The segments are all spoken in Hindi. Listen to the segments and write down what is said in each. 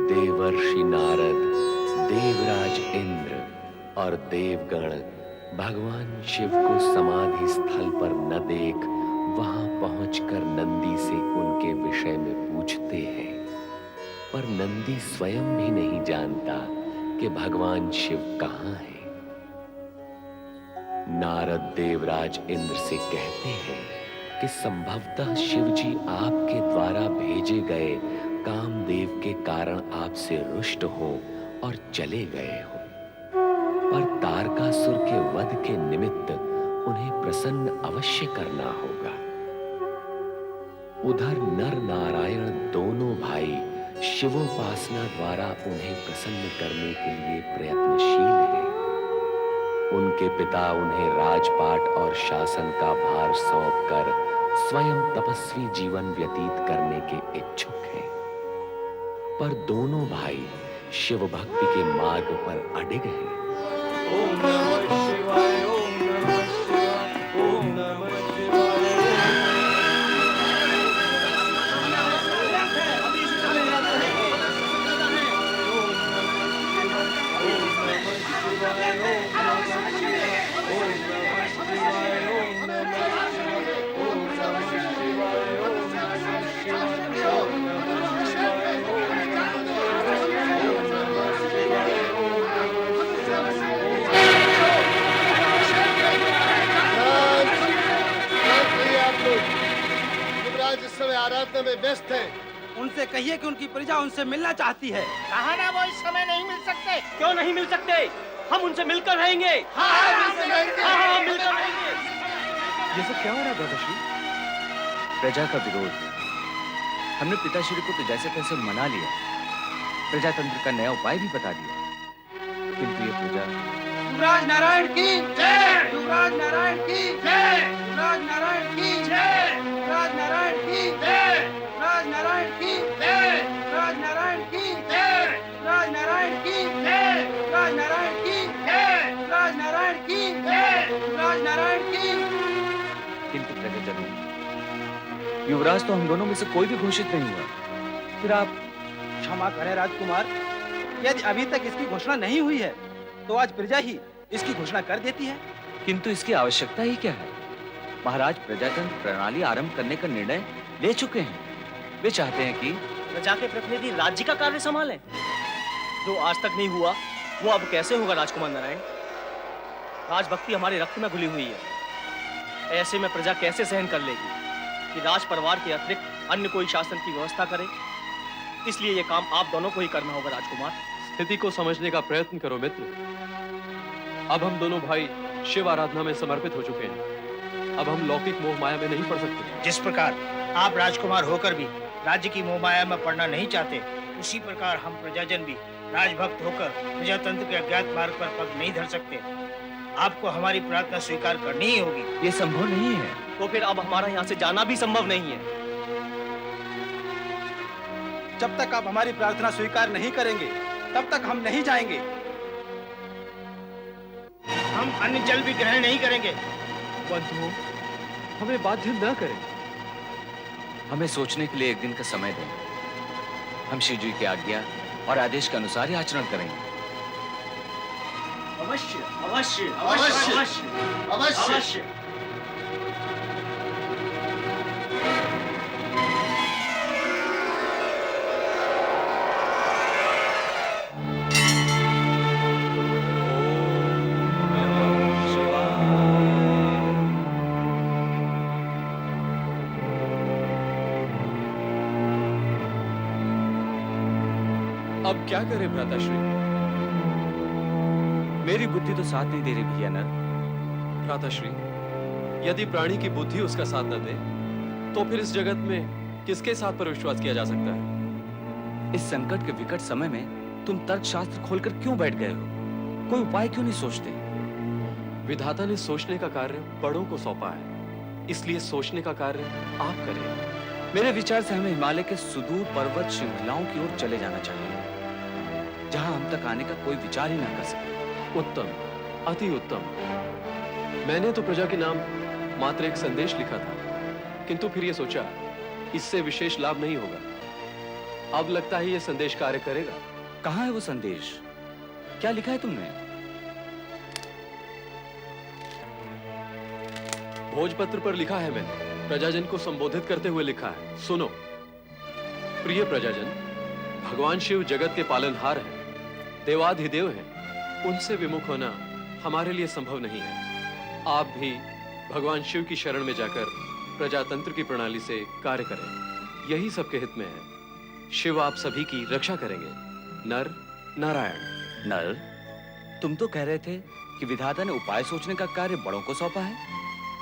देवर्षि नारद, देवराज इंद्र और देवगण भगवान शिव को समाधि स्थल पर न देख वहां पहुंचकर नंदी से उनके विषय में पूछते हैं, पर नंदी स्वयं भी नहीं जानता कि भगवान शिव कहां है। नारद देवराज इंद्र से कहते हैं कि संभवतः शिवजी आपके द्वारा भेजे गए कामदेव के कारण आपसे रुष्ट हो और चले गए हो, पर तारकासुर के वध के निमित्त उन्हें प्रसन्न अवश्य करना होगा। उधर नर नारायण दोनों भाई शिवोपासना द्वारा उन्हें प्रसन्न करने के लिए प्रयत्नशील हैं। उनके पिता उन्हें राजपाट और शासन का भार सौंपकर स्वयं तपस्वी जीवन व्यतीत करने के इच्छुक हैं, पर दोनों भाई शिव भक्ति के मार्ग पर अडिग हैं। ओम नमः शिवाय, ओम नमः शिवाय, ओम नमः शिवाय। इस समय आराधना में व्यस्त है। उनसे कहिए कि उनकी प्रजा उनसे मिलना चाहती है। कहा ना वो इस समय नहीं मिल सकते। क्यों नहीं मिल सकते? हम उनसे मिलकर रहेंगे। हाँ, मिलकर रहेंगे। ये सब क्या हो रहा है दादाश्री? प्रजा का विरोध। हमने पिताश्री को तो जैसे तैसे मना लिया, प्रजातंत्र का नया उपाय भी बता दिया, किंतु ये प्रजा। युवराज नारायण की जय, युवराज नारायण की जय, युवराज नारायण की जय, युवराज नारायण की जय, युवराज नारायण की जय, युवराज नारायण की जय, युवराज नारायण की जय, युवराज नारायण की जय, युवराज नारायण की जय, युवराज नारायण की। किंतु प्रजाजनों, युवराज तो हम दोनों में से कोई भी घोषित नहीं हुआ, फिर आप? क्षमा करें राजकुमार, यदि अभी तक इसकी घोषणा नहीं हुई है तो आज प्रजा ही इसकी घोषणा कर देती है। किंतु इसकी आवश्यकता ही क्या है? महाराज प्रजातंत्र प्रणाली आरंभ करने का निर्णय ले चुके हैं। वे चाहते हैं कि प्रजा के प्रतिनिधि राज्य का कार्य संभालें। जो आज तक नहीं हुआ वो अब कैसे होगा राजकुमार नारायण? राजभक्ति हमारे रक्त में घुली हुई है। ऐसे में प्रजा कैसे सहन कर लेगी कि राज परिवार के अतिरिक्त अन्य कोई शासन की व्यवस्था करे? इसलिए ये काम आप दोनों को ही करना होगा राजकुमार। स्थिति को समझने का प्रयत्न करो मित्र। अब हम दोनों भाई शिव आराधना में समर्पित हो चुके हैं। अब हम लौकिक मोह माया में नहीं पड़ सकते। जिस प्रकार आप राजकुमार होकर भी राज्य की मोह माया में पड़ना नहीं चाहते, उसी प्रकार हम प्रजाजन भी राजभक्त होकर प्रजातंत्र के अज्ञात मार्ग पर पग नहीं धर सकते। आपको हमारी प्रार्थना स्वीकार करनी ही होगी। ये संभव नहीं है। तो फिर अब हमारा यहाँ से जाना भी संभव नहीं है। जब तक आप हमारी प्रार्थना स्वीकार नहीं करेंगे तब तक हम नहीं जाएंगे। हम अन्य जल भी ग्रहण नहीं करेंगे। बंधुओं, हमें बाध्य न करें। हमें सोचने के लिए एक दिन का समय दें। हम शिव जी की आज्ञा और आदेश के अनुसार ही आचरण करेंगे। अवश्य अवश्य अवश्य अवश्य अवश्य। अब क्या करें भ्राताश्री? मेरी बुद्धि तो साथ नहीं दे रही भैया नर। भ्राताश्री, यदि प्राणी की बुद्धि उसका साथ न दे तो फिर इस जगत में किसके साथ पर विश्वास किया जा सकता है? इस संकट के विकट समय में तुम तर्कशास्त्र खोलकर क्यों बैठ गए हो? कोई उपाय क्यों नहीं सोचते? विधाता ने सोचने का कार्य बड़ों को सौंपा है, इसलिए सोचने का कार्य आप करें। मेरे विचार से हमें हिमालय के सुदूर पर्वत श्रृंखलाओं की ओर चले जाना चाहिए, जहां हम तक आने का कोई विचार ही ना कर सके। उत्तम, अति उत्तम। मैंने तो प्रजा के नाम मात्र एक संदेश लिखा था, किंतु फिर यह सोचा इससे विशेष लाभ नहीं होगा। अब लगता है यह संदेश कार्य करेगा। कहाँ है वो संदेश? क्या लिखा है तुमने? भोजपत्र पर लिखा है मैंने, प्रजाजन को संबोधित करते हुए लिखा है। सुनो, प्रिय प्रजाजन, भगवान शिव जगत के पालनहार हैं, देवाधिदेव हैं। उनसे विमुख होना हमारे लिए संभव नहीं है। आप भी भगवान शिव की शरण में जाकर प्रजातंत्र की प्रणाली से कार्य करें, यही सबके हित में है। शिव आप सभी की रक्षा करेंगे। नर नारायण। नर, तुम तो कह रहे थे कि विधाता ने उपाय सोचने का कार्य बड़ों को सौंपा है,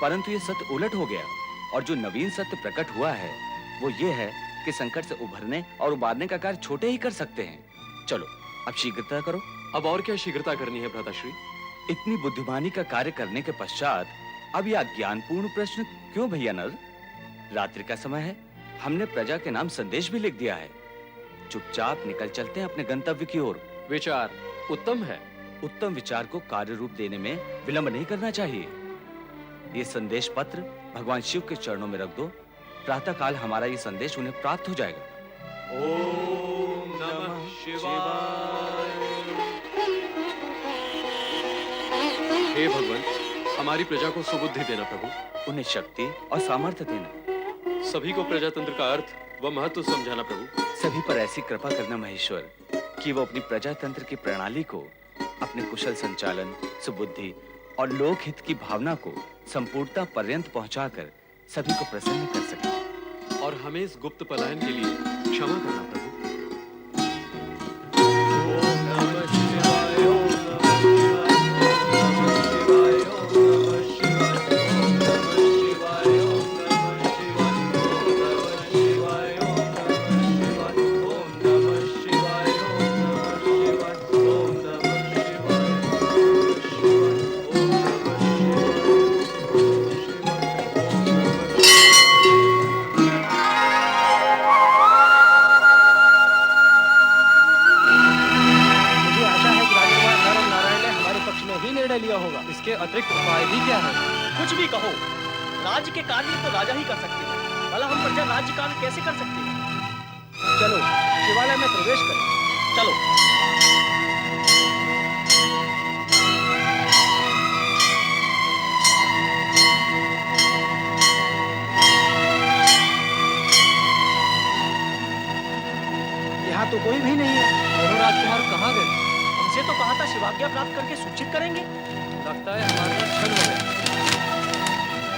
परंतु ये सत्य उलट हो गया और जो नवीन सत्य प्रकट हुआ है वो ये है कि संकट से उभरने और उबारने का कार्य छोटे ही कर सकते हैं। चलो अब शीघ्रता करो। अब और क्या शीघ्रता करनी है भ्राताश्री? इतनी बुद्धिमानी का कार्य करने के पश्चात अब यह ज्ञानपूर्ण प्रश्न क्यों भैया नर? रात्रि का समय है, हमने प्रजा के नाम संदेश भी लिख दिया है। चुपचाप निकल चलते हैं अपने गंतव्य की ओर। विचार उत्तम है। उत्तम विचार को कार्य रूप देने में विलंब नहीं करना चाहिए। ये संदेश पत्र भगवान शिव के चरणों में रख दो, प्रातः काल हमारा ये संदेश उन्हें प्राप्त हो जाएगा। ओम नमः शिवाय। हे भगवान, हमारी प्रजा को सुबुद्धि देना प्रभु। उन्हें शक्ति और सामर्थ्य देना। सभी को प्रजातंत्र का अर्थ व महत्व समझाना प्रभु। सभी पर ऐसी कृपा करना महेश्वर कि वो अपनी प्रजातंत्र की प्रणाली को अपने कुशल संचालन, सुबुद्धि और लोकहित की भावना को संपूर्णता पर्यंत पहुंचाकर सभी को प्रसन्न कर सके। और हमें इस गुप्त पलायन के लिए क्षमा करना प्रभु। इसके अतिरिक्त उपाय भी क्या है? कुछ भी कहो, राज्य के कार्य तो राजा ही कर सकते हैं, भला हम प्रजा राज्य कार्य कैसे कर सकते हैं? चलो शिवालय में प्रवेश करें। चलो। यहाँ तो कोई भी नहीं है। दोनों राजकुमार कहाँ गए? हमसे तो कहा था शिवाज्ञा प्राप्त करके सूचित करेंगे। लगता है हमारा क्षण हो गया।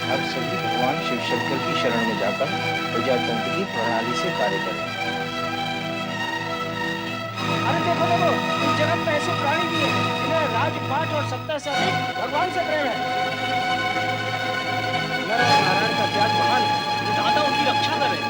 अब सभी भगवान शिव शंकर की शरण में जाकर प्रजातंत्र की प्रणाली से कार्य करें। अरे देखो देखो, इस जगत में ऐसे प्राणी भी हैं जिन्हें राजपाट और सत्ता से अधिक भगवान से प्रेम है। नारायण का त्याग महान है, विधाता उनकी रक्षा करे।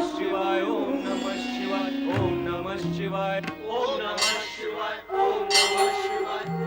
शिवाय ओम नमः शिवाय ओम नमः शिवाय